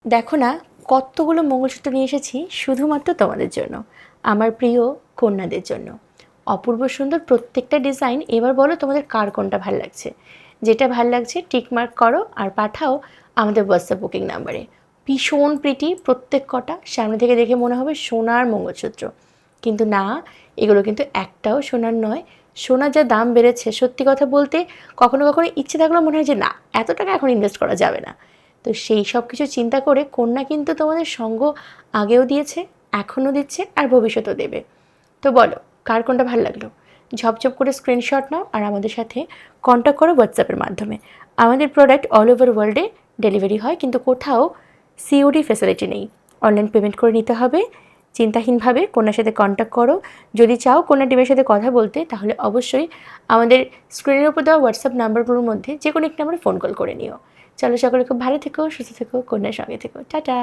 দেখো না, কতগুলো মঙ্গলসূত্র নিয়ে এসেছি শুধুমাত্র তোমাদের জন্য, আমার প্রিয় কন্যাদের জন্য। অপূর্ব সুন্দর প্রত্যেকটা ডিজাইন। এবার বলো তোমাদের কার কোনটা ভাল লাগছে। যেটা ভাল লাগছে টিকমার্ক করো আর পাঠাও আমাদের হোয়াটসঅ্যাপ বুকিং নাম্বারে। ভীষণ প্রিটি প্রত্যেক কটা, সামনে থেকে দেখে মনে হবে সোনার মঙ্গলসূত্র, কিন্তু না, এগুলো কিন্তু একটাও সোনার নয়। সোনার যা দাম বেড়েছে, সত্যি কথা বলতে কখনো কখনো ইচ্ছে থাকলেও মনে হয় যে না, এত টাকা এখন ইনভেস্ট করা যাবে না। তো সেই সব কিছু চিন্তা করে কন্যা কিন্তু তোমাদের সঙ্গ আগেও দিয়েছে, এখনও দিচ্ছে, আর ভবিষ্যতেও দেবে। তো বলো কার কোনটা ভালো লাগলো। ঝপঝপ করে স্ক্রিনশট নাও আর আমাদের সাথে কন্ট্যাক্ট করো হোয়াটসঅ্যাপের মাধ্যমে। আমাদের প্রোডাক্ট অল ওভার ওয়ার্ল্ডে ডেলিভারি হয়, কিন্তু কোথাও সিওডি ফ্যাসিলিটি নেই। অনলাইন পেমেন্ট করে নিতে হবে। চিন্তাহীনভাবে কন্যার সাথে কন্ট্যাক্ট করো। যদি চাও কন্যা টিমের সাথে কথা বলতে, তাহলে অবশ্যই আমাদের স্ক্রিনের উপর দেওয়া হোয়াটসঅ্যাপ নাম্বারগুলোর মধ্যে যে কোনো একটি নাম্বারে ফোন কল করে নিও। চলো সকলে খুব ভালো থেকো, সুস্থ থেকো, কন্যার সঙ্গে থেকো। টাটা।